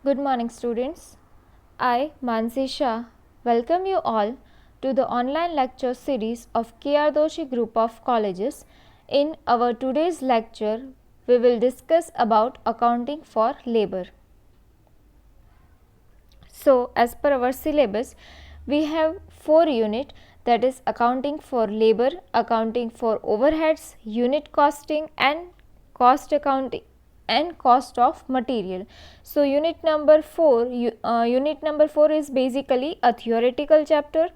Good morning, students. I, Mansi Shah, welcome you all to the online lecture series of K.R. Doshi Group of Colleges. In our today's lecture, we will discuss about accounting for labor. So, as per our syllabus, we have 4 units, that is accounting for labor, accounting for overheads, unit costing and cost accounting and cost of material. So unit number 4 is basically a theoretical chapter,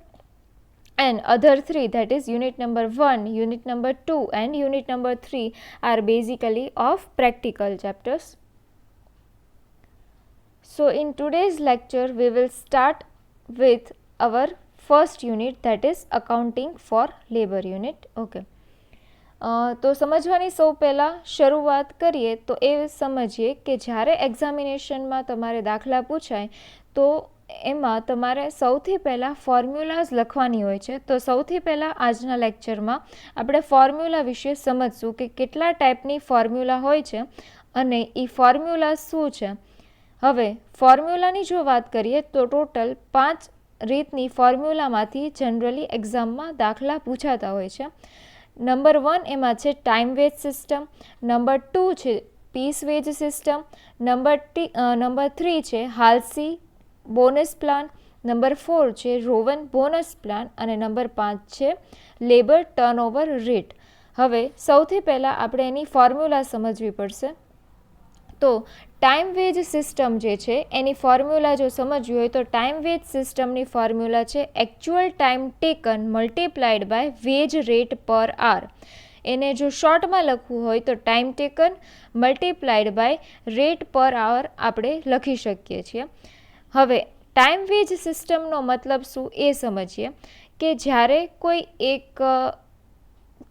and other 3, that is unit number 1, unit number 2 and unit number 3 are basically of practical chapters. So in today's lecture we will start with our first unit, that is accounting for labor unit. Okay. તો સમજવાની સૌ પહેલાં શરૂઆત કરીએ તો એ સમજીએ કે જ્યારે એક્ઝામિનેશનમાં તમારે દાખલા પૂછાય તો એમાં તમારે સૌથી પહેલાં ફોર્મ્યુલાઝ લખવાની હોય છે. તો સૌથી પહેલાં આજના લેક્ચરમાં આપણે ફોર્મ્યુલા વિશે સમજશું કે કેટલા ટાઈપની ફોર્મ્યુલા હોય છે અને એ ફોર્મ્યુલા શું છે. હવે ફોર્મ્યુલાની જો વાત કરીએ તો ટોટલ 5 રીતની ફોર્મ્યુલામાંથી જનરલી એક્ઝામમાં દાખલા પૂછાતા હોય છે. નંબર 1 એમાં છે ટાઈમ વેજ સિસ્ટમ, નંબર 2 છે પીસ વેજ સિસ્ટમ, નંબર 3 છે હાલ્સી બોનસ પ્લાન, નંબર 4 છે રોવન બોનસ પ્લાન અને નંબર 5 છે લેબર ટર્નઓવર રેટ. હવે સૌથી પહેલાં આપણે એની ફોર્મ્યુલા સમજવી પડશે. તો ટાઈમ વેજ સિસ્ટમ જે છે એની ફોર્મ્યુલા જો સમજવી હોય તો ટાઈમ વેજ સિસ્ટમની ફોર્મ્યુલા છે actual time taken multiplied by wage rate per hour. એને જો શોર્ટમાં લખવું હોય તો time taken multiplied by rate per hour આપણે લખી શકીએ છીએ. હવે ટાઈમ વેજ સિસ્ટમનો મતલબ શું એ સમજીએ કે જ્યારે કોઈ એક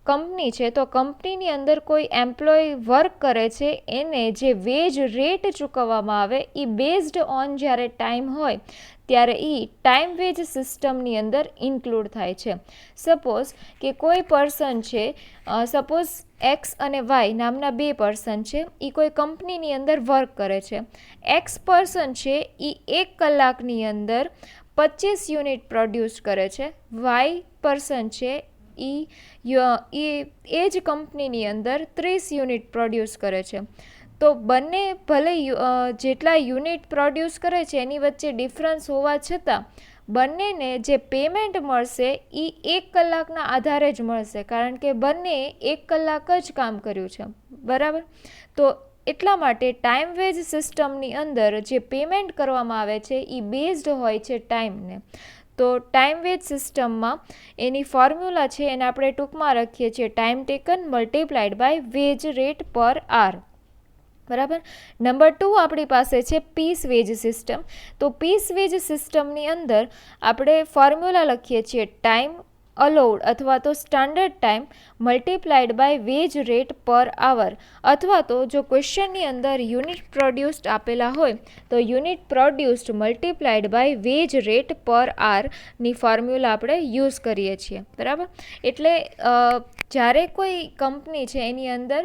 કંપની છે તો કંપનીની અંદર કોઈ એમ્પ્લોય વર્ક કરે છે એને જે વેજ રેટ ચૂકવવામાં આવે એ બેઝડ ઓન જ્યારે ટાઈમ હોય ત્યારે એ ટાઈમ વેજ સિસ્ટમની અંદર ઇન્ક્લુડ થાય છે. સપોઝ કે કોઈ પર્સન છે, સપોઝ એક્સ અને વાય નામના 2 પર્સન છે, એ કોઈ કંપનીની અંદર વર્ક કરે છે. એક્સ પર્સન છે એ 1 કલાકની અંદર 25 યુનિટ પ્રોડ્યુસ કરે છે, વાય પર્સન છે એ જ કંપનીની અંદર 30 યુનિટ પ્રોડ્યુસ કરે છે. તો બંને ભલે જેટલા યુનિટ પ્રોડ્યુસ કરે છે એની વચ્ચે ડિફરન્સ હોવા છતાં બંનેને જે પેમેન્ટ મળશે એ 1 કલાકના આધારે જ મળશે, કારણ કે બંને 1 કલાક જ કામ કર્યું છે. બરાબર. તો એટલા માટે ટાઈમ વેજ સિસ્ટમની અંદર જે પેમેન્ટ કરવામાં આવે છે એ બેઝડ હોય છે ટાઈમને. તો ટાઈમ વેજ સિસ્ટમમાં એની ફોર્મ્યુલા છે એને આપણે ટૂંકમાં લખીએ છીએ time taken multiplied by wage rate per hour. બરાબર. નંબર 2 આપણી પાસે છે પીસ વેજ સિસ્ટમ. તો પીસ વેજ સિસ્ટમની અંદર આપણે ફોર્મ્યુલા લખીએ છીએ ટાઈમ અલાઉડ અથવા તો standard time multiplied by wage rate per hour, અથવા તો જો ક્વેશ્ચનની અંદર યુનિટ પ્રોડ્યુસ્ડ આપેલા હોય તો unit produced multiplied by wage rate per આરની ફોર્મ્યુલા આપણે યુઝ કરીએ છીએ. બરાબર. એટલે જ્યારે કોઈ કંપની છે એની અંદર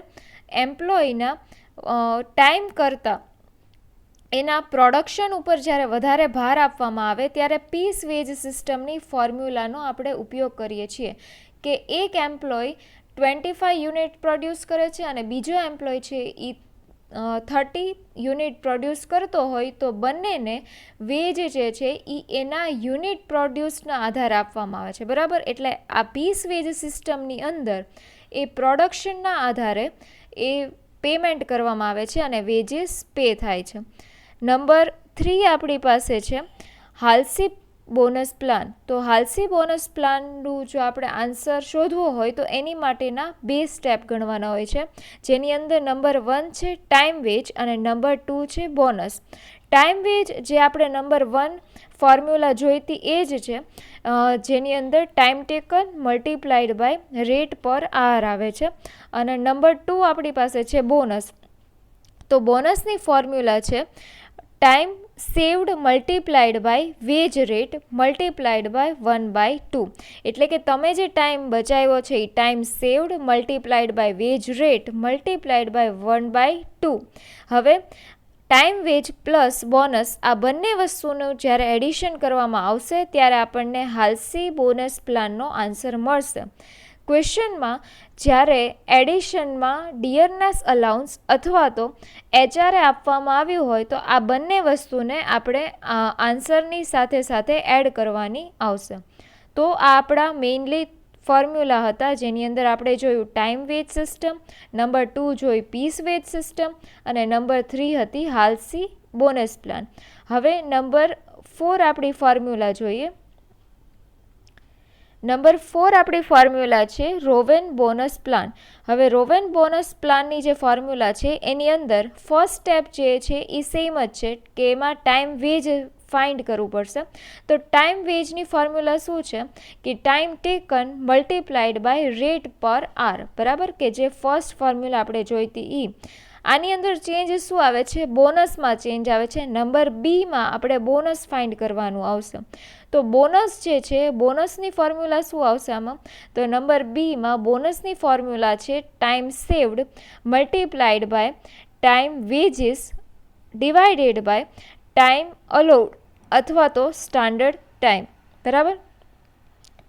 એમ્પ્લોયના ટાઈમ કરતાં એના પ્રોડક્શન ઉપર જ્યારે વધારે ભાર આપવામાં આવે ત્યારે પીસ વેજ સિસ્ટમની ફોર્મ્યુલાનો આપણે ઉપયોગ કરીએ છીએ કે એક એમ્પ્લોય 25 યુનિટ પ્રોડ્યુસ કરે છે અને બીજો એમ્પ્લોય છે એ 30 યુનિટ પ્રોડ્યુસ કરતો હોય તો બંનેને વેજ જે છે એ એના યુનિટ પ્રોડ્યુસના આધારે આપવામાં આવે છે. બરાબર. એટલે આ પીસ વેજ સિસ્ટમની અંદર એ પ્રોડક્શનના આધારે એ પેમેન્ટ કરવામાં આવે છે અને વેજીસ પે થાય છે. નંબર 3 આપણી પાસે છે હાલ્સી બોનસ પ્લાન. તો હાલ્સી બોનસ પ્લાનનું જો આપણે આન્સર શોધવો હોય તો એની માટેના 2 સ્ટેપ ગણવાના હોય છે, જેની અંદર નંબર 1 છે ટાઈમ વેજ અને નંબર 2 છે બોનસ. ટાઈમ વેજ જે આપણે નંબર 1 ફોર્મ્યુલા જોઈતી એ જ છે, જેની અંદર time taken multiplied by rate per hour આવે છે. અને નંબર 2 આપણી પાસે છે બોનસ. તો બોનસની ફોર્મ્યુલા છે time saved multiplied by wage rate multiplied by 1/2. એટલે કે તમે જે ટાઈમ બચાવ્યો છે એ time saved multiplied by wage rate multiplied by 1/2. હવે ટાઈમ વેજ પ્લસ બોનસ આ બંને વસ્તુનું જ્યારે એડિશન કરવામાં આવશે ત્યારે આપણને હાલસી બોનસ પ્લાનનો આન્સર મળશે. ક્વેશ્ચનમાં જ્યારે એડિશનમાં ડિયરનેસ અલાઉન્સ અથવા તો HRA આપવામાં આવ્યું હોય તો આ બંને વસ્તુને આપણે આન્સરની સાથે સાથે એડ કરવાની આવશે. તો આ આપણા મેઇનલી ફોર્મ્યુલા હતા, જેની અંદર આપણે જોયું ટાઈમ વેજ સિસ્ટમ, નંબર 2 જોઈ પીસ વેજ સિસ્ટમ અને નંબર 3 હતી હાલસી બોનસ પ્લાન. હવે નંબર 4 આપણી ફોર્મ્યુલા જોઈએ. નંબર 4 આપણી ફોર્મ્યુલા છે રોવેન બોનસ પ્લાન. હવે રોવેન બોનસ પ્લાનની જે ફોર્મ્યુલા છે એની અંદર ફર્સ્ટ સ્ટેપ જે છે એ સેમ જ છે કે એમાં ટાઈમ વેજ ફાઇન્ડ કરવું પડશે. તો ટાઈમ વેજની ફોર્મ્યુલા શું છે કે time taken multiplied by rate per hour, બરાબર, કે જે ફર્સ્ટ ફોર્મ્યુલા આપણે જોઈતી એ. આની અંદર ચેન્જ શું આવે છે, બોનસમાં ચેન્જ આવે છે. નંબર બીમાં આપણે બોનસ ફાઇન્ડ કરવાનું આવશે. તો બોનસ જે છે બોનસની ફોર્મ્યુલા શું આવશે આમાં, તો નંબર બીમાં બોનસની ફોર્મ્યુલા છે time saved multiplied by time wages divided by time allowed અથવા તો સ્ટાન્ડર્ડ ટાઈમ, બરાબર.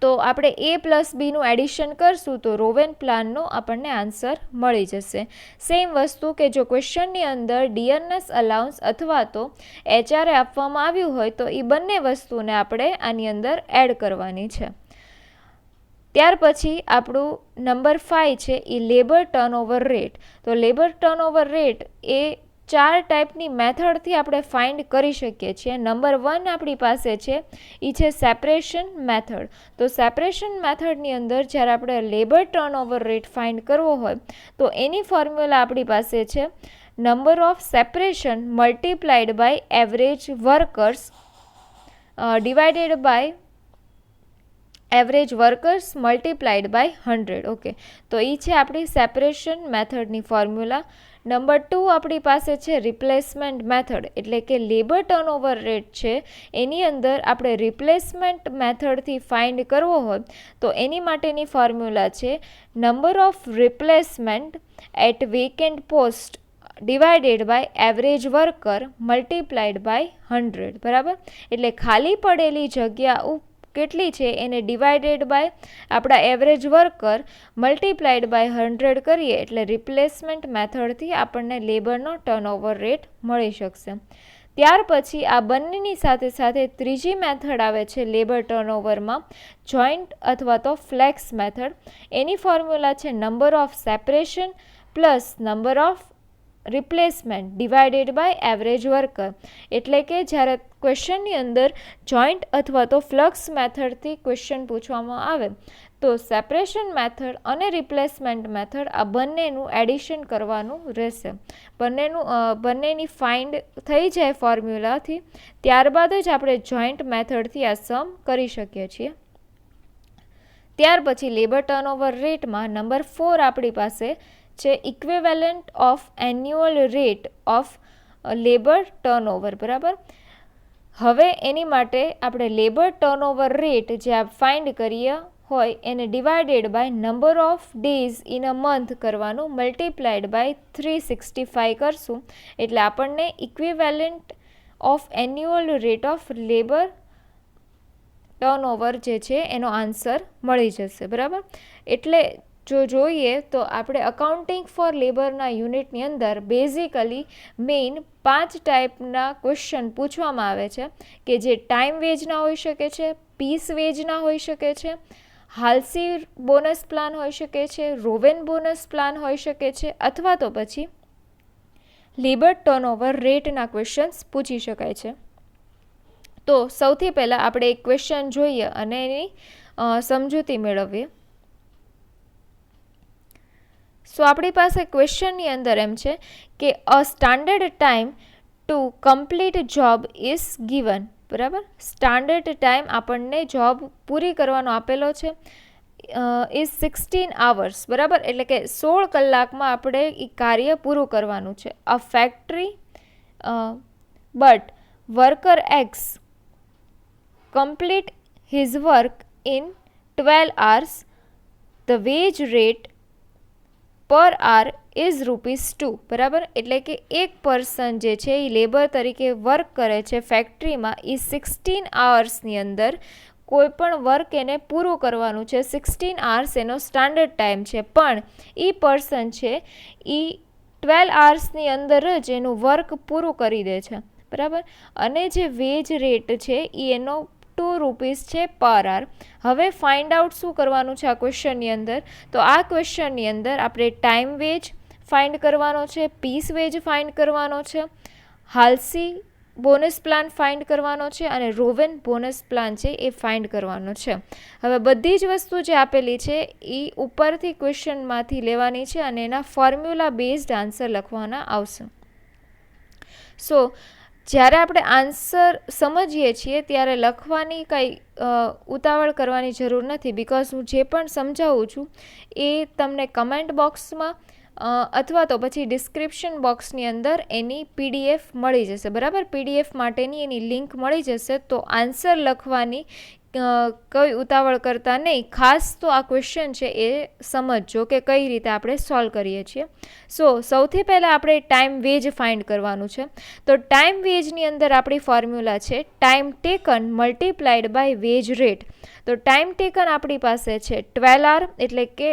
તો આપણે A પ્લસ બીનું એડિશન કરશું તો રોવેન પ્લાનનો આપણને આન્સર મળી જશે. સેમ વસ્તુ કે જો ક્વેશ્ચનની અંદર ડિયરનેસ અલાઉન્સ અથવા તો HRA આપવામાં આવ્યું હોય તો એ બંને વસ્તુને આપણે આની અંદર એડ કરવાની છે. ત્યાર પછી આપણું નંબર 5 છે એ લેબર ટર્નઓવર રેટ. તો લેબર ટર્નઓવર રેટ એ 4 ટાઈપની મેથડથી આપણે ફાઇન્ડ કરી શકીએ છીએ. નંબર 1 આપણી પાસે છે એ છે સેપરેશન મેથડ. તો સેપરેશન મેથડની અંદર જ્યારે આપણે લેબર ટર્નઓવર રેટ ફાઇન્ડ કરવો હોય તો એની ફોર્મ્યુલા આપણી પાસે છે number of separation multiplied by average workers divided by average workers multiplied by 100. Okay, તો એ છે આપણી સેપરેશન મેથડની ફોર્મ્યુલા. નંબર 2 આપણી પાસે છે રિપ્લેસમેન્ટ મેથડ, એટલે કે લેબર ટર્નઓવર રેટ છે એની અંદર આપણે રિપ્લેસમેન્ટ મેથડથી ફાઇન્ડ કરવો હોય તો એની માટેની ફોર્મ્યુલા છે number of replacement at vacant post divided by average worker multiplied by 100, બરાબર. એટલે ખાલી પડેલી જગ્યા કેટલી છે એને ડિવાઇડેડ બાય આપણા એવરેજ વર્કર મલ્ટીપ્લાઇડ બાય 100 કરીએ એટલે રિપ્લેસમેન્ટ મેથડથી આપણને લેબરનો ટર્નઓવર રેટ મળી શકશે. ત્યાર પછી આ બંનેની સાથે સાથે ત્રીજી મેથડ આવે છે લેબર ટર્નઓવરમાં જોઈન્ટ અથવા તો ફ્લેક્સ મેથડ. એની ફોર્મ્યુલા છે number of separation plus number of replacement divided by average worker. એટલે કે જ્યારે ક્વેશ્ચનની અંદર જોઈન્ટ અથવા તો ફ્લક્સ મેથડથી ક્વેશ્ચન પૂછવામાં આવે તો સેપરેશન મેથડ અને રિપ્લેસમેન્ટ મેથડ આ બંનેનું એડિશન કરવાનું રહેશે. બંનેની ફાઇન્ડ થઈ જાય ફોર્મ્યુલાથી ત્યારબાદ જ આપણે જોઈન્ટ મેથડથી આ સમ કરી શકીએ છીએ. ત્યાર પછી લેબર ટર્નઓવર રેટમાં નંબર 4 આપણી પાસે છે equivalent of annual rate of labour turnover, બરાબર. હવે એની માટે આપણે લેબર ટર્નઓવર રેટ જે ફાઇન્ડ કરીએ હોય એને divided by number of days in a month કરવાનું મલ્ટીપ્લાઇડ બાય 365 કરશું એટલે આપણને equivalent of annual rate of labour turnover જે છે એનો આન્સર મળી જશે, બરાબર. એટલે જો જોઈએ તો આપણે અકાઉન્ટિંગ ફોર લેબરના યુનિટની અંદર બેઝિકલી મેઇન 5 ટાઈપના ક્વેશ્ચન પૂછવામાં આવે છે કે જે ટાઈમ વેજના હોઈ શકે છે, પીસ વેજના હોઈ શકે છે, હાલસી બોનસ પ્લાન હોઈ શકે છે, રોવેન બોનસ પ્લાન હોઈ શકે છે અથવા તો પછી લેબર ટર્નઓવર રેટના ક્વેશ્ચન્સ પૂછી શકાય છે. તો સૌથી પહેલાં આપણે એક ક્વેશ્ચન જોઈએ અને એની સમજૂતી મેળવીએ. સો આપણી પાસે ક્વેશ્ચનની અંદર એમ છે કે a standard time to complete job is given, બરાબર. સ્ટાન્ડર્ડ ટાઈમ આપણને જોબ પૂરી કરવાનો આપેલો છે ઇઝ 16 hours, બરાબર. એટલે કે 16 કલાકમાં આપણે એ કાર્ય પૂરું કરવાનું છે. A factory but worker X complete his work in 12 hours. The wage rate per hour is ₹2, બરાબર. એટલે કે એક પર્સન જે છે એ લેબર તરીકે વર્ક કરે છે ફેક્ટરીમાં, એ 16 આવર્સની અંદર કોઈ પણ વર્ક એને પૂરું કરવાનું છે. 16 આવર્સ એનો સ્ટાન્ડર્ડ ટાઈમ છે, પણ એ પર્સન છે એ 12 આવર્સની અંદર જ એનું વર્ક પૂરું કરી દે છે, બરાબર. અને જે વેજ રેટ છે એ એનો ₹2 છે પર આર. હવે ફાઇન્ડ આઉટ શું કરવાનું છે આ ક્વેશ્ચનની અંદર? તો આ ક્વેશ્ચનની અંદર આપણે ટાઈમ વેજ ફાઇન્ડ કરવાનો છે, પીસ વેજ ફાઇન્ડ કરવાનો છે, હાલ્સી બોનસ પ્લાન ફાઇન્ડ કરવાનો છે અને રોવેન બોનસ પ્લાન છે એ ફાઇન્ડ કરવાનો છે. હવે બધી જ વસ્તુ જે આપેલી છે એ ઉપરથી ક્વેશ્ચનમાંથી લેવાની છે અને એના ફોર્મ્યુલા બેઝડ આન્સર લખવાના આવશે. સો જ્યારે આપણે આન્સર સમજીએ છીએ ત્યારે લખવાની કંઈ ઉતાવળ કરવાની જરૂર નથી, બિકોઝ હું જે પણ સમજાવું છું એ તમને કમેન્ટ બોક્સમાં અથવા તો પછી ડિસ્ક્રિપ્શન બોક્સની અંદર એની PDF મળી જશે, બરાબર. PDF માટેની એની લિંક મળી જશે. તો આન્સર લખવાની કોઈ ઉતાવળ કરતા નહીં. ખાસ તો આ ક્વેશ્ચન છે એ સમજજો કે કઈ રીતે આપણે સોલ્વ કરીએ છીએ. સૌથી પહેલાં આપણે ટાઈમ વેજ ફાઇન્ડ કરવાનું છે. તો ટાઈમ વેજની અંદર આપણી ફોર્મ્યુલા છે time taken multiplied by wage rate. તો ટાઈમ ટેકન આપણી પાસે છે 12 આર, એટલે કે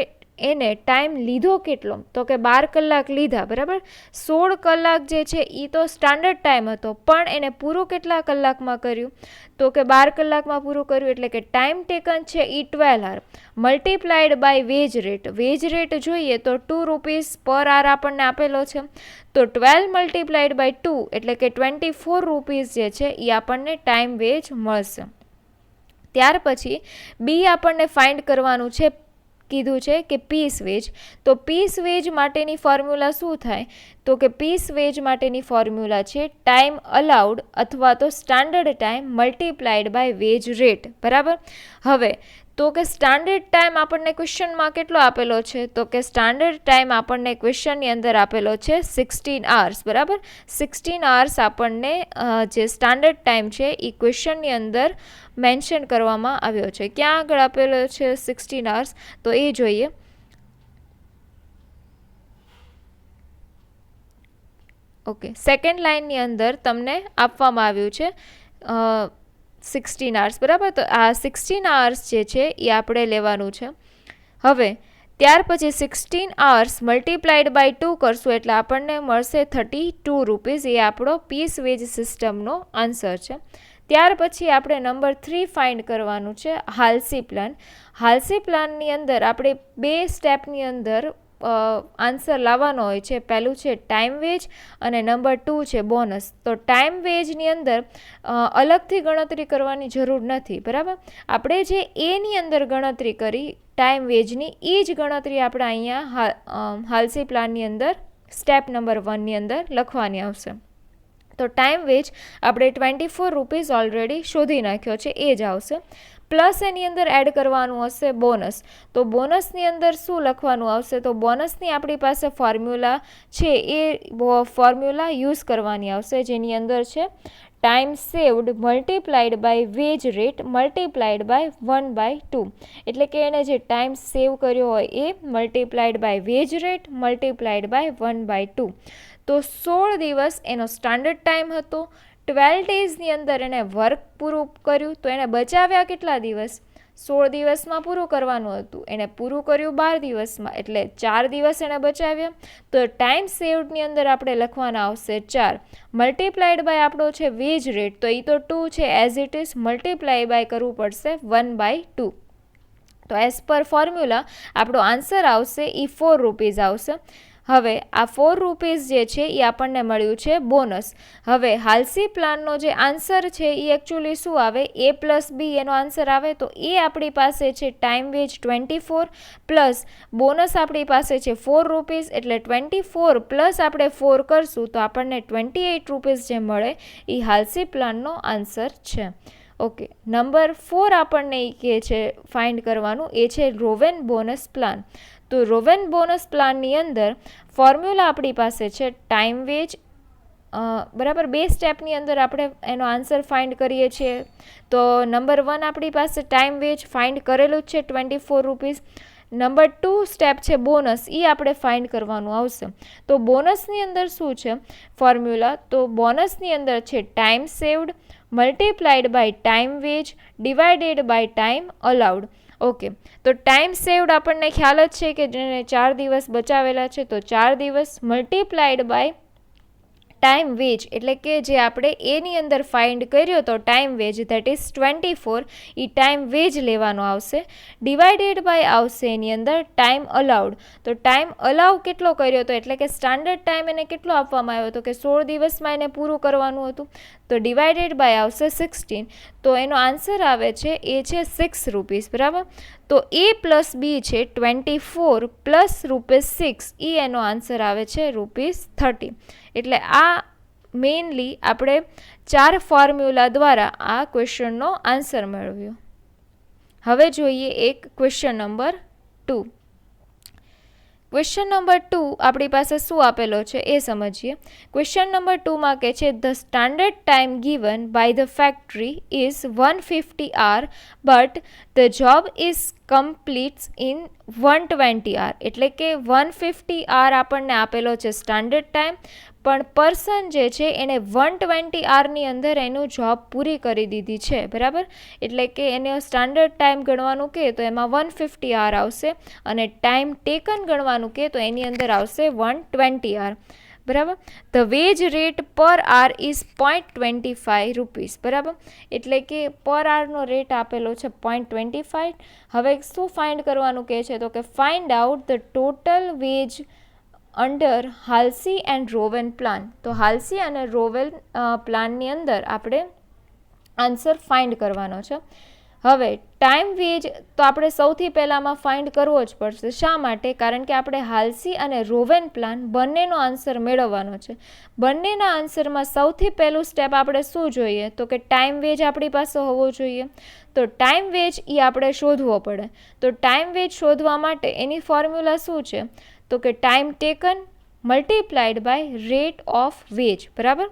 એને ટાઈમ લીધો કેટલો? તો કે 12 કલાક લીધા, બરાબર. 16 કલાક જે છે એ તો સ્ટાન્ડર્ડ ટાઈમ હતો, પણ એને પૂરું કેટલા કલાકમાં કર્યું? તો કે 12 કલાકમાં પૂરું કર્યું. એટલે કે ટાઈમ ટેકન છે એ 12 hour multiplied by wage rate. Wage rate જોઈએ તો ₹2 પર આર આપણને આપેલો છે. તો 12 મલ્ટીપ્લાઇડ બાય 2 એટલે કે ₹24 જે છે એ આપણને ટાઈમ વેજ મળશે. ત્યાર પછી બી આપણને ફાઇન્ડ કરવાનું છે, કીધું છે કે પીસ વેજ. તો પીસ વેજ માટેની ફોર્મ્યુલા શું થાય? તો કે પીસ વેજ માટેની ફોર્મ્યુલા છે ટાઈમ અલાઉડ અથવા તો standard time multiplied by wage rate, બરાબર. હવે તો કે સ્ટાન્ડર્ડ ટાઈમ આપણને ક્વેશ્ચનમાં કેટલો આપેલો છે? તો કે સ્ટાન્ડર્ડ ટાઈમ આપણને ક્વેશ્ચનની અંદર આપેલો છે 16 આવર્સ, બરાબર. 16 આવર્સ આપણને જે સ્ટાન્ડર્ડ ટાઈમ છે એ ક્વેશ્ચનની અંદર મેન્શન કરવામાં આવ્યો છે. ક્યાં આગળ આપેલો છે 16 આવર્સ? તો એ જોઈએ. ઓકે, સેકન્ડ લાઇનની અંદર તમને આપવામાં આવ્યું છે 16 આવર્સ, બરાબર. તો આ 16 આવર્સ જે છે એ આપણે લેવાનું છે. હવે ત્યાર પછી 16 આવર્સ મલ્ટીપ્લાઇડ બાય 2 કરશું એટલે આપણને મળશે ₹32. એ આપણો પીસ વેજ સિસ્ટમનો આન્સર છે. ત્યાર પછી આપણે નંબર 3 ફાઇન્ડ કરવાનું છે હાલ્સી પ્લાન. હાલ્સી પ્લાનની અંદર આપણે 2 સ્ટેપની અંદર આન્સર લાવવાનો હોય છે. પહેલું છે ટાઈમ વેજ અને નંબર 2 છે બોનસ. તો ટાઈમ વેજની અંદર અલગથી ગણતરી કરવાની જરૂર નથી, બરાબર. આપણે જે એની અંદર ગણતરી કરી ટાઈમ વેજની એ જ ગણતરી આપણે અહીંયા હાલ્સી પ્લાનની અંદર સ્ટેપ નંબર 1ની અંદર લખવાની આવશે. તો ટાઈમ વેજ આપણે ₹24 ઓલરેડી શોધી નાખ્યો છે, એ જ આવશે. પ્લસ એની અંદર એડ કરવાનું હશે બોનસ. તો બોનસની અંદર શું લખવાનું આવશે? તો બોનસની આપણી પાસે ફોર્મ્યુલા છે એ ફોર્મ્યુલા યુઝ કરવાની આવશે, જેની અંદર છે time saved multiplied by wage rate multiplied by 1/2. એટલે કે એને જે ટાઈમ સેવ કર્યો હોય એ multiplied by wage rate multiplied by 1/2. તો 16 દિવસ એનો સ્ટાન્ડર્ડ ટાઈમ હતો. 12 ડેઝની અંદર એણે વર્ક પૂરું કર્યું. તો એણે બચાવ્યા કેટલા દિવસ? 16 દિવસમાં પૂરું કરવાનું હતું, એણે પૂરું કર્યું 12 દિવસમાં, એટલે 4 દિવસ એણે બચાવ્યા. તો ટાઈમ સેવડની અંદર આપણે લખવાના આવશે 4 મલ્ટીપ્લાઇડ બાય આપણો છે વેજ રેટ. તો એ તો 2 છે as it is, multiply by કરવું પડશે 1/2. તો એઝ પર ફોર્મ્યુલા આપણો આન્સર આવશે એ ₹4 આવશે. હવે આ ₹4 જે છે એ આપણને મળ્યું છે બોનસ. હવે હાલ્સી પ્લાનનો જે આન્સર છે એ એકચ્યુઅલી શું આવે? A+B એનો આન્સર આવે. તો એ આપણી પાસે છે ટાઈમ વેજ 24 પ્લસ બોનસ આપણી પાસે છે ₹4, એટલે 24 પ્લસ આપણે 4 કરશું તો આપણને ₹28 જે મળે એ હાલ્સી પ્લાનનો આન્સર છે. ઓકે, નંબર 4 આપણને એ કહે છે ફાઇન્ડ કરવાનું, એ છે રોવેન બોનસ પ્લાન. તો રોવેન બોનસ પ્લાનની અંદર ફોર્મ્યુલા આપણી પાસે છે ટાઈમ વેજ, બરાબર. 2 સ્ટેપની અંદર આપણે એનો આન્સર ફાઇન્ડ કરીએ છીએ. તો નંબર 1 આપણી પાસે ટાઈમ વેજ ફાઇન્ડ કરેલું જ છે ₹24. નંબર 2 સ્ટેપ છે બોનસ, એ આપણે ફાઇન્ડ કરવાનું આવશે. તો બોનસની અંદર શું છે ફોર્મ્યુલા? તો બોનસની અંદર છે time saved multiplied by time wage divided by time allowed. Okay, તો ટાઈમ સેવડ આપણને ખ્યાલ જ છે કે જેને 4 દિવસ બચાવેલા છે, તો 4 દિવસ મલ્ટીપ્લાઇડ બાય ટાઈમ વેજ એટલે કે જે આપણે એની અંદર ફાઇન્ડ કર્યો તો time veg that is 24, A time veg લેવાનો આવશે. ડિવાઇડેડ બાય આવશે એની અંદર ટાઈમ અલાઉડ. તો ટાઈમ અલાઉ કેટલો કર્યો હતો એટલે કે સ્ટાન્ડર્ડ ટાઈમ એને કેટલો આપવામાં આવ્યો હતો કે 16 દિવસમાં એને પૂરું કરવાનું હતું. તો ડિવાઇડેડ બાય આવશે 16. તો એનો આન્સર આવે છે એ છે ₹6, બરાબર. તો એ પ્લસ બી છે 24 પ્લસ ₹6, એ એનો આન્સર આવે છે ₹30. એટલે આ મેઇનલી આપણે 4 ફોર્મ્યુલા દ્વારા આ ક્વેશ્ચનનો આન્સર મેળવ્યો. હવે જોઈએ એક ક્વેશ્ચન નંબર 2. ક્વેશ્ચન નંબર 2 આપણી પાસે શું આપેલો છે એ સમજીએ. ક્વેશ્ચન નંબર 2માં કહે છે the standard time given by the factory is 150 hours but the job is completes in 120 hours. એટલે કે 150 hours આપણને આપેલો છે સ્ટાન્ડર્ડ ટાઈમ, પણ પર્સન જે છે એને 120 hoursની અંદર એનું જોબ પૂરી કરી દીધી છે, બરાબર. એટલે કે એને સ્ટાન્ડર્ડ ટાઈમ ગણવાનું કહે તો એમાં 150 hours આવશે, અને ટાઈમ ટેકન ગણવાનું કહે તો એની અંદર આવશે 120 hours, બરાબર. The veg rate per R is ₹0.25, બરાબર. એટલે કે પર આવરનો રેટ આપેલો છે 0.25. હવે શું ફાઇન્ડ કરવાનું કહે છે? તો કે find out the total wage under Halsey and Rowan plan. તો હાલ્સી અને રોવેન પ્લાનની અંદર આપણે આન્સર ફાઇન્ડ કરવાનો છે. હવે ટાઈમ વેજ તો આપણે સૌથી પહેલાંમાં ફાઇન્ડ કરવો જ પડશે. શા માટે? કારણ કે આપણે હાલ્સી અને રોવેન પ્લાન બંનેનો આન્સર મેળવવાનો છે. બંનેના આન્સરમાં સૌથી પહેલું સ્ટેપ આપણે શું જોઈએ? તો કે ટાઈમ વેજ આપણી પાસે હોવો જોઈએ. તો ટાઈમ વેજ એ આપણે શોધવો પડે. તો ટાઈમ વેજ શોધવા માટે એની ફોર્મ્યુલા શું છે? તો કે time taken multiplied by rate of wage, બરાબર.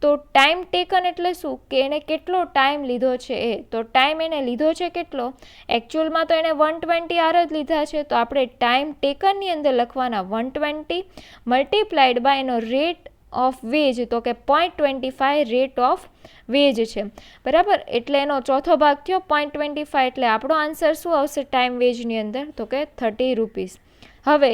તો ટાઈમ ટેકન એટલે શું? કે એણે કેટલો ટાઈમ લીધો છે એ. તો ટાઈમ એને લીધો છે કેટલો? એકચ્યુઅલમાં તો એણે 120 hours જ લીધા છે. તો આપણે ટાઈમ ટેકનની અંદર લખવાના 120 મલ્ટીપ્લાઇડ બાય એનો રેટ ઓફ વેજ, તો કે 0.25 રેટ ઓફ વેજ છે, બરાબર. એટલે એનો ચોથો ભાગ થયો 0.25. એટલે આપણો આન્સર શું આવશે ટાઈમ વેજની અંદર? તો કે ₹30. હવે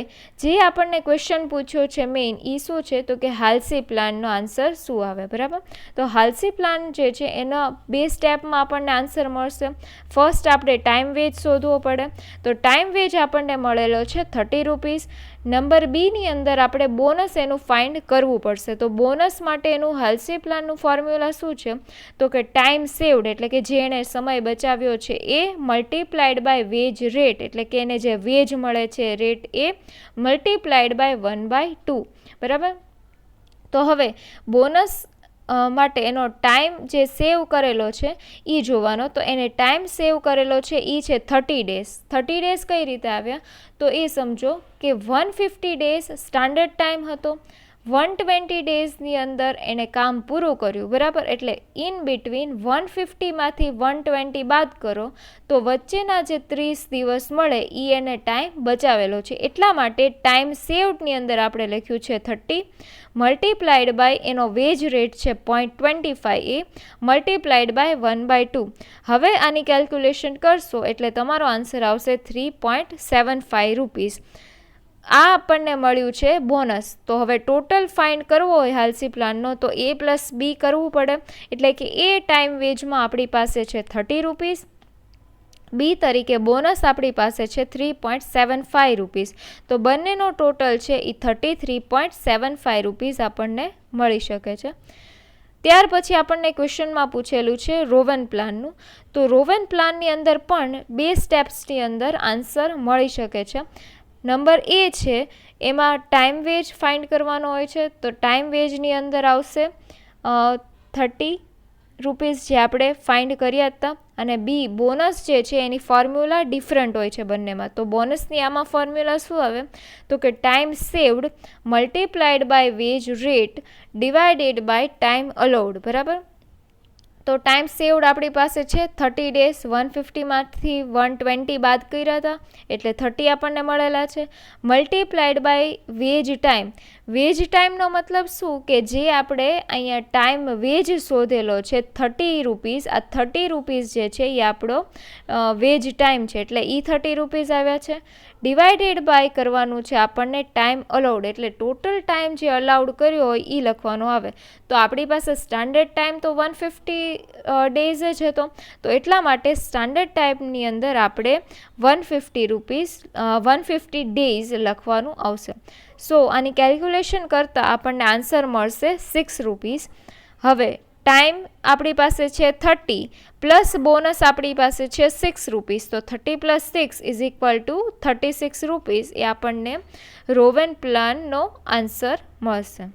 જે આપણને ક્વેશ્ચન પૂછ્યો છે મેઇન એ શું છે? તો કે હાલ્સી પ્લાનનો આન્સર શું આવે, બરાબર. તો હાલ્સી પ્લાન જે છે એના 2 સ્ટેપમાં આપણને આન્સર મળશે. ફર્સ્ટ આપણે ટાઈમ વેજ શોધવો પડે. તો ટાઈમ વેજ આપણને મળેલો છે ₹30. નંબર બીની અંદર આપણે બોનસ એનું ફાઇન્ડ કરવું પડશે. તો બોનસ માટે એનું હાલ્સી પ્લાનનું ફોર્મ્યુલા શું છે? તો કે ટાઈમ સેવડ એટલે કે જે એણે સમય બચાવ્યો છે એ મલ્ટીપ્લાઇડ બાય વેજ રેટ, એટલે કે એને જે વેજ મળે છે રેટ એ મલ્ટીપ્લાઇડ બાય 1/2, બરાબર. તો હવે બોનસ માટે એનો ટાઈમ જે સેવ કરેલો છે એ જોવાનો. તો એને ટાઈમ સેવ કરેલો છે એ છે 30 days. 30 days કઈ રીતે આવ્યા? તો એ સમજો કે 150 days સ્ટાન્ડર્ડ ટાઈમ હતો, 120 daysની અંદર એણે કામ પૂરું કર્યું, બરાબર. એટલે ઇન બિટવીન 150માંથી 120 બાદ કરો તો વચ્ચેના જે 30 દિવસ મળે એ એને ટાઈમ બચાવેલો છે. એટલા માટે ટાઈમ સેવડની અંદર આપણે લખ્યું છે 30 મલ્ટીપ્લાઇડ બાય એનો વેજ રેટ છે 0.25 એ મલ્ટીપ્લાઇડ બાય 1/2. હવે આની કેલ્ક્યુલેશન કરશો એટલે તમારો આન્સર આવશે ₹3.75. આ આપણને મળ્યું છે બોનસ. તો હવે ટોટલ ફાઇન્ડ કરવો હોય હાલ્સી પ્લાનનો તો એ પ્લસ બી કરવું પડે. એટલે કે એ ટાઈમ વેજમાં આપણી પાસે છે ₹30, બી તરીકે બોનસ આપણી પાસે છે ₹3.75. તો બંનેનો ટોટલ છે એ ₹33.75 આપણને મળી શકે છે. ત્યાર પછી આપણને ક્વેશ્ચનમાં પૂછેલું છે રોવન પ્લાનનું. તો રોવન પ્લાનની અંદર પણ 2 સ્ટેપ્સની અંદર આન્સર મળી શકે છે. નંબર એ છે એમાં ટાઈમ વેજ ફાઇન્ડ કરવાનો હોય છે. તો ટાઈમ વેજની અંદર આવશે ₹30 જે આપણે ફાઇન્ડ કર્યા હતા, અને બી બોનસ જે છે એની ફોર્મ્યુલા ડિફરન્ટ હોય છે બંનેમાં. તો બોનસની આમાં ફોર્મ્યુલા શું આવે? તો કે time saved multiplied by wage rate divided by time allowed, બરાબર. તો ટાઈમ સેવડ આપણી પાસે છે 30 ડેઝ. 150માંથી 120 બાદ કર્યા હતા એટલે 30 આપણને મળેલા છે. Multiplied by wage time. Wage ટાઈમનો મતલબ શું કે જે આપણે અહીંયા ટાઈમ વેજ શોધેલો છે 30 રૂપીસ. આ 30 રૂપીસ જે છે એ આપણો વેજ ટાઈમ છે એટલે એ 30 રૂપીસ આવ્યા છે. ડિવાઇડેડ બાય કરવાનું છે આપણને ટાઈમ અલાઉડ, એટલે ટોટલ ટાઈમ જે અલાઉડ કર્યો હોય એ લખવાનો આવે. તો આપણી પાસે સ્ટાન્ડર્ડ ટાઈમ તો 150 ડેઝ જ હતો, તો એટલા માટે સ્ટાન્ડર્ડ ટાઈમની અંદર આપણે 150 ડેઝ લખવાનું આવશે. સો આની કેલ્ક્યુલેશન કરતાં આપણને આન્સર મળશે 6 રૂપીસ. હવે ટાઈમ આપણી પાસે છે 30 પ્લસ બોનસ આપણી પાસે છે 6 રૂપીસ, તો 30 plus 6 is equal to 36 rupees. એ આપણને રોવેન પ્લાનનો આન્સર મળશે.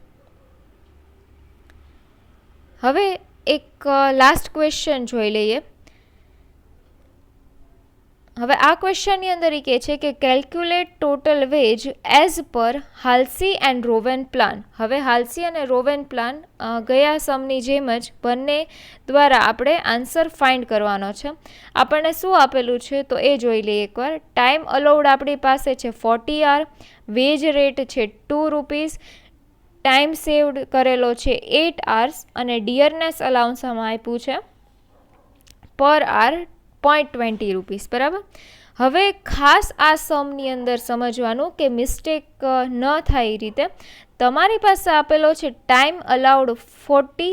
હવે એક લાસ્ટ ક્વેશ્ચન જોઈ લઈએ. હવે આ ક્વેશ્ચનની અંદર એ કહે છે કે calculate total veg as per હાલ્સી and Rowan plan. હવે હાલ્સી અને રોવેન પ્લાન ગયા સમની જેમ જ બંને દ્વારા આપણે આન્સર ફાઇન્ડ કરવાનો છે. આપણને શું આપેલું છે તો એ જોઈ લઈએ એકવાર. ટાઈમ અલાઉડ આપણી પાસે છે 40 આર, વેજ રેટ છે 2 રૂપીસ, ટાઈમ સેવડ કરેલો છે 8 આર્સ અને ડિયરનેસ અલાઉન્સ આમાં આપ્યું છે પર આર 0.20 રૂપીસ. બરાબર. હવે ખાસ આ સમની અંદર સમજવાનું કે મિસ્ટેક ન થાય એ રીતે તમારી પાસે આપેલો છે ટાઈમ અલાઉડ 40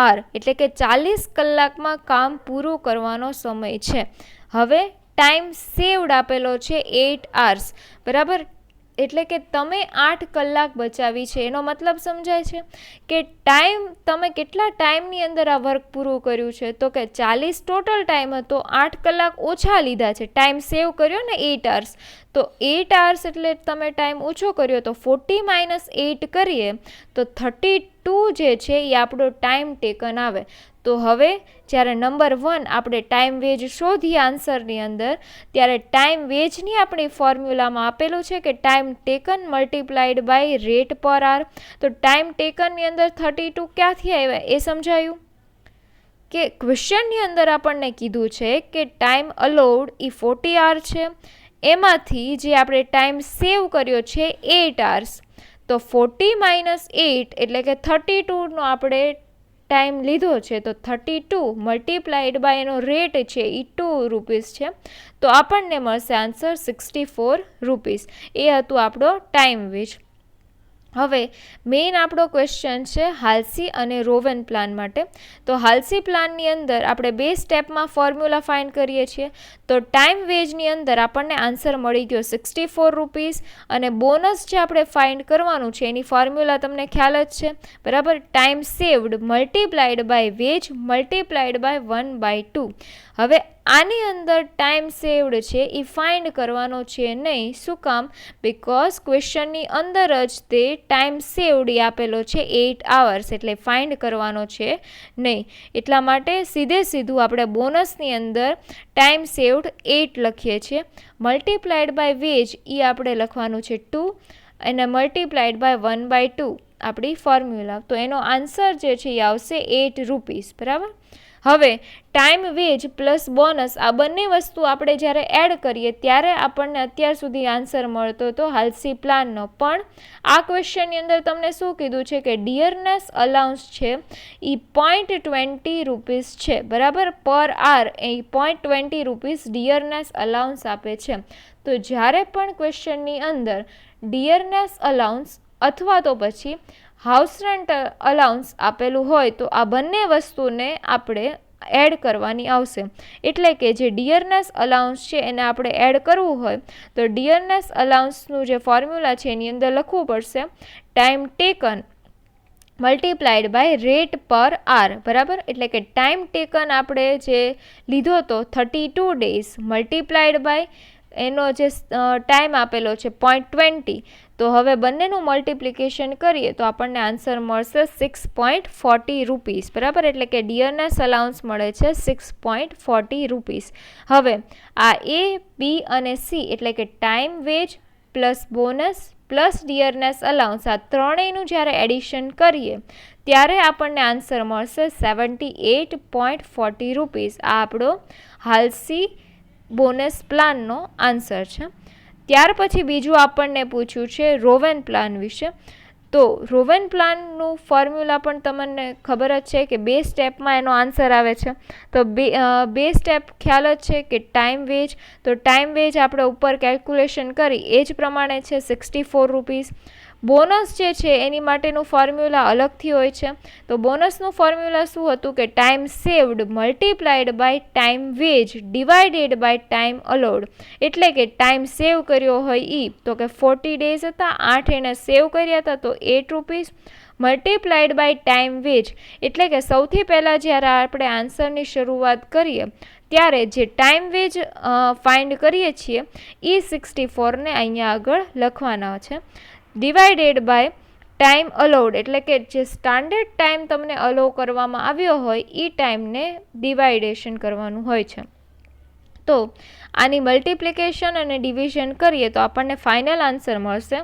આર એટલે કે 40 કલાકમાં કામ પૂરું કરવાનો સમય છે. હવે ટાઈમ સેવડ આપેલો છે 8 આર્સ. બરાબર, એટલે કે તમે 8 કલાક બચાવી છે. એનો મતલબ સમજાય છે કે ટાઈમ તમે કેટલા ટાઈમની અંદર આ વર્ક પૂરું કર્યું છે, તો કે 40 ટોટલ ટાઈમ હતો, 8 કલાક ઓછા લીધા છે, ટાઈમ સેવ કર્યો ને 8 આર્સ. તો 8 આર્સ એટલે તમે ટાઈમ ઓછો કર્યો, તો 40 માઇનસ 8 કરીએ તો 32 જે છે એ આપણો ટાઈમ ટેકન આવે. તો હવે જ્યારે નંબર 1 આપણે ટાઈમ વેજ શોધીએ આન્સરની અંદર, ત્યારે ટાઈમ વેજની આપણી ફોર્મ્યુલામાં આપેલું છે કે time taken multiplied by rate per hour. તો ટાઈમ ટેકનની અંદર 32 ક્યાંથી આવ્યા એ સમજાયું કે ક્વેશ્ચનની અંદર આપણને કીધું છે કે ટાઈમ અલાઉડ એ 40 આર છે, એમાંથી જે આપણે ટાઈમ સેવ કર્યો છે 8 આર્સ. તો 40 માઇનસ 8 એટલે કે 32નો આપણે ટાઈમ લીધો છે, તો 32 મલ્ટીપ્લાઈડ બાય એનો રેટ છે એ 2 રૂપીસ છે. તો આપણને મળશે આન્સર 64 રૂપીસ. એ હતું આપણો ટાઈમ વેજ. હવે મેઇન આપણો ક્વેશ્ચન છે હાલ્સી અને રોવેન પ્લાન માટે. તો હાલ્સી પ્લાનની અંદર આપણે 2 સ્ટેપમાં ફોર્મ્યુલા ફાઇન્ડ કરીએ છીએ. તો ટાઈમ વેજની અંદર આપણને આન્સર મળી ગયો 64 રૂપીસ અને બોનસ જે આપણે ફાઇન્ડ કરવાનું છે એની ફોર્મ્યુલા તમને ખ્યાલ જ છે. બરાબર, time saved multiplied by wage multiplied by 1/2. હવે આની અંદર ટાઈમ સેવડ છે એ ફાઇન્ડ કરવાનો છે નહીં. શું કામ? બિકોઝ ક્વેશ્ચનની અંદર જ તે ટાઈમ સેવડ એ આપેલો છે 8 આવર્સ, એટલે ફાઇન્ડ કરવાનો છે નહીં. એટલા માટે સીધું આપણે બોનસની અંદર ટાઈમ સેવડ 8 લખીએ છીએ. મલ્ટીપ્લાઈડ બાય વેજ એ આપણે લખવાનું છે 2 અને મલ્ટીપ્લાઈડ બાય 1/2 આપણી ફોર્મ્યુલા. તો એનો આન્સર જે છે એ આવશે 8 રૂપીસ. બરાબર. હવે ટાઈમ વેજ પ્લસ બોનસ આ બંને વસ્તુ આપણે જ્યારે એડ કરીએ ત્યારે આપણને અત્યાર સુધી આન્સર મળતો હતો હાલ્સી પ્લાનનો. પણ આ ક્વેશ્ચનની અંદર તમને શું કીધું છે કે ડિયરનેસ અલાઉન્સ છે એ 0.20 રૂપીસ છે. બરાબર, પર આર એ 0.20 રૂપીસ ડિયરનેસ અલાઉન્સ આપે છે. તો જ્યારે પણ ક્વેશ્ચનની અંદર ડિયરનેસ અલાઉન્સ અથવા તો પછી હાઉસ રેન્ટ અલાઉન્સ આપેલું હોય તો આ બંને વસ્તુને આપણે એડ કરવાની આવશે. એટલે કે જે ડિયરનેસ અલાઉન્સ છે એને આપણે એડ કરવું હોય તો ડિયરનેસ અલાઉન્સનું જે ફોર્મ્યુલા છે એની અંદર લખવું પડશે time taken multiplied by rate per hour. બરાબર, એટલે કે ટાઈમ ટેકન આપણે જે લીધો હતો 32 ડેઝ મલ્ટીપ્લાઈડ બાય એનો જે ટાઈમ આપેલો છે 0.20. તો હવે બંનેનું મલ્ટિપ્લિકેશન કરીએ તો આપણને આન્સર મળશે 6.40 રૂપીસ. બરાબર, એટલે કે ડિયરનેસ અલાઉન્સ મળે છે 6.40 રૂપીસ. હવે આ એ બી અને સી એટલે કે time wage plus bonus plus dearness allowance આ ત્રણેયનું જ્યારે એડિશન કરીએ ત્યારે આપણને આન્સર મળશે 78.40 રૂપીસ. આ આપણો હાલસી બોનસ પ્લાનનો આન્સર છે. ત્યાર પછી બીજું આપણને પૂછ્યું છે રોવેન પ્લાન વિશે. તો રોવેન પ્લાનનું ફોર્મ્યુલા પણ તમને ખબર જ છે કે 2 સ્ટેપમાં એનો આન્સર આવે છે. તો બે સ્ટેપ ખ્યાલ જ છે કે ટાઈમ વેજ. તો ટાઈમ વેજ આપણે ઉપર કેલ્ક્યુલેશન કરી એ જ પ્રમાણે છે 64 રૂપીસ. બોનસ જે છે એની માટેનું ફોર્મ્યુલા અલગથી હોય છે. તો બોનસનું ફોર્મ્યુલા શું હતું કે time saved multiplied by time wage divided by time allowed. એટલે કે ટાઈમ સેવ કર્યો હોય એ તો કે 40 ડેઝ હતા, 8 એને સેવ કર્યા હતા તો 8 rupees multiplied by time wage. એટલે કે સૌથી પહેલાં જ્યારે આપણે આન્સરની શરૂઆત કરીએ ત્યારે જે ટાઈમ વેજ ફાઇન્ડ કરીએ છીએ એ 64ને અહીંયા આગળ લખવાના છે. ડિવાઇડેડ બાય ટાઈમ અલાઉડ એટલે કે જે સ્ટાન્ડર્ડ ટાઈમ તમને અલાઉ કરવામાં આવ્યો હોય એ ટાઈમને ડિવાઇડેશન કરવાનું હોય છે. તો આની મલ્ટિપ્લિકેશન અને ડિવિઝન કરીએ તો આપણને ફાઇનલ આન્સર મળશે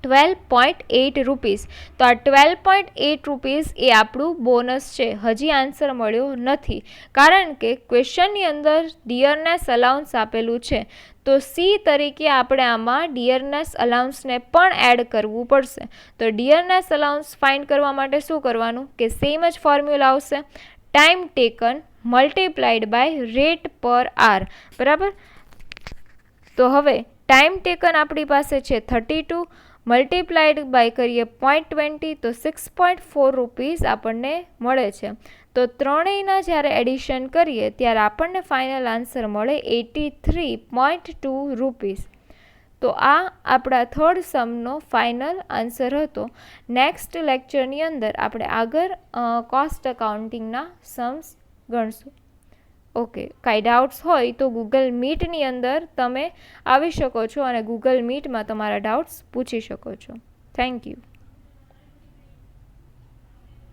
12.8 રૂપીસ. તો આ 12.8 રૂપીસ એ આપણું બોનસ છે. હજી આન્સર મળ્યો નથી કારણ કે ક્વેશ્ચનની અંદર ડિયરનેસ અલાઉન્સ આપેલું છે. તો સી તરીકે આપણે આમાં ડિયરનેસ અલાઉન્સને પણ એડ કરવું પડશે. તો ડિયરનેસ અલાઉન્સ ફાઇન્ડ કરવા માટે શું કરવાનું કે સેમ જ ફોર્મ્યુલા આવશે time taken multiplied by rate per hour. બરાબર. તો હવે ટાઈમ ટેકન આપણી પાસે છે 32 મલ્ટીપ્લાઈડ બાય કરીએ 0.20 તો 6.4 રૂપીસ આપણને મળે છે. તો ત્રણેયના જ્યારે એડિશન કરીએ ત્યારે આપણને ફાઇનલ આન્સર મળે 83.2 રૂપીસ. તો આ આપણા થર્ડ સમનો ફાઇનલ આન્સર હતો. નેક્સ્ટ લેક્ચરની અંદર આપણે આગળ કોસ્ટ અકાઉન્ટિંગના સમ્સ ગણશું. ઓકે, કાંઈ ડાઉટ્સ હોય તો ગૂગલ મીટની અંદર તમે આવી શકો છો અને ગૂગલ મીટમાં તમારા ડાઉટ્સ પૂછી શકો છો. Thank you.